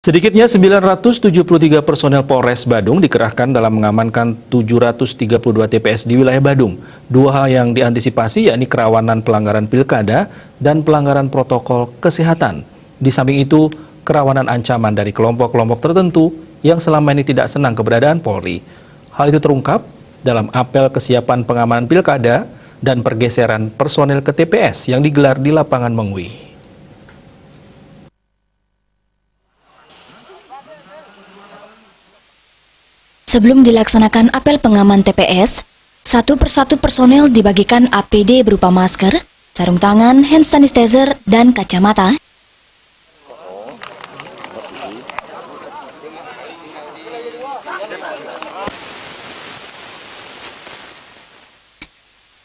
Sedikitnya 973 personel Polres Badung dikerahkan dalam mengamankan 732 TPS di wilayah Badung. Dua hal yang diantisipasi yakni kerawanan pelanggaran pilkada dan pelanggaran protokol kesehatan. Di samping itu, kerawanan ancaman dari kelompok-kelompok tertentu yang selama ini tidak senang keberadaan Polri. Hal itu terungkap dalam apel kesiapan pengamanan pilkada dan pergeseran personel ke TPS yang digelar di lapangan Mengwi. Sebelum dilaksanakan apel pengaman TPS, satu persatu personel dibagikan APD berupa masker, sarung tangan, hand sanitizer, dan kacamata.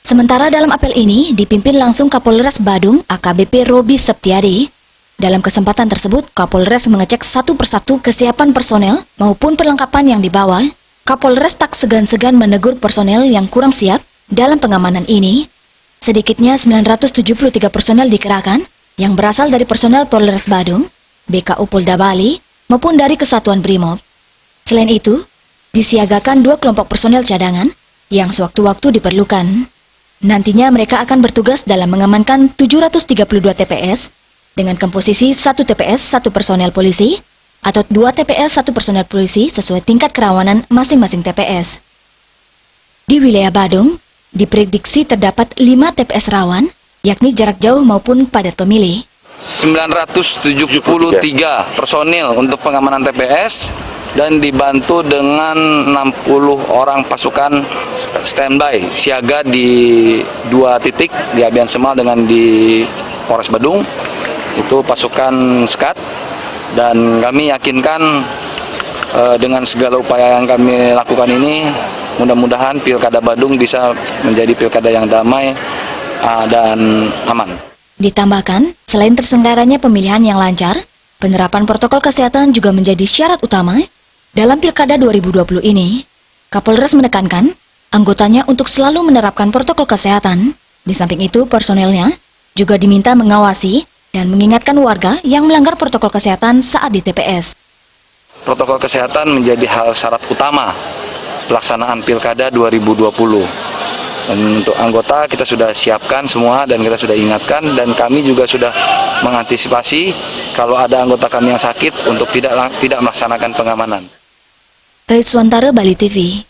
Sementara dalam apel ini dipimpin langsung Kapolres Badung AKBP Robi Septiadi. Dalam kesempatan tersebut, Kapolres mengecek satu persatu kesiapan personel maupun perlengkapan yang dibawa. Kapolres tak segan-segan menegur personel yang kurang siap dalam pengamanan ini. Sedikitnya 973 personel dikerahkan yang berasal dari personel Polres Badung, BKU Polda Bali, maupun dari Kesatuan Brimob. Selain itu, disiagakan 2 kelompok personel cadangan yang sewaktu-waktu diperlukan. Nantinya mereka akan bertugas dalam mengamankan 732 TPS dengan komposisi 1 TPS 1 personel polisi atau 2 TPS 1 personel polisi sesuai tingkat kerawanan masing-masing TPS. Di wilayah Badung, diprediksi terdapat 5 TPS rawan, yakni jarak jauh maupun padat pemilih. 973 personil untuk pengamanan TPS dan dibantu dengan 60 orang pasukan standby siaga di 2 titik di Abian Semal dengan di Polres Badung. Itu pasukan SKAT, dan kami yakinkan dengan segala upaya yang kami lakukan ini, mudah-mudahan Pilkada Badung bisa menjadi pilkada yang damai dan aman. Ditambahkan, selain terselenggaranya pemilihan yang lancar, penerapan protokol kesehatan juga menjadi syarat utama dalam Pilkada 2020 ini. Kapolres menekankan anggotanya untuk selalu menerapkan protokol kesehatan. Di samping itu, personelnya juga diminta mengawasi dan mengingatkan warga yang melanggar protokol kesehatan saat di TPS. Protokol kesehatan menjadi hal syarat utama pelaksanaan Pilkada 2020. Dan untuk anggota kita sudah siapkan semua dan kita sudah ingatkan, dan kami juga sudah mengantisipasi kalau ada anggota kami yang sakit untuk tidak melaksanakan pengamanan. Rizwantara, Bali TV.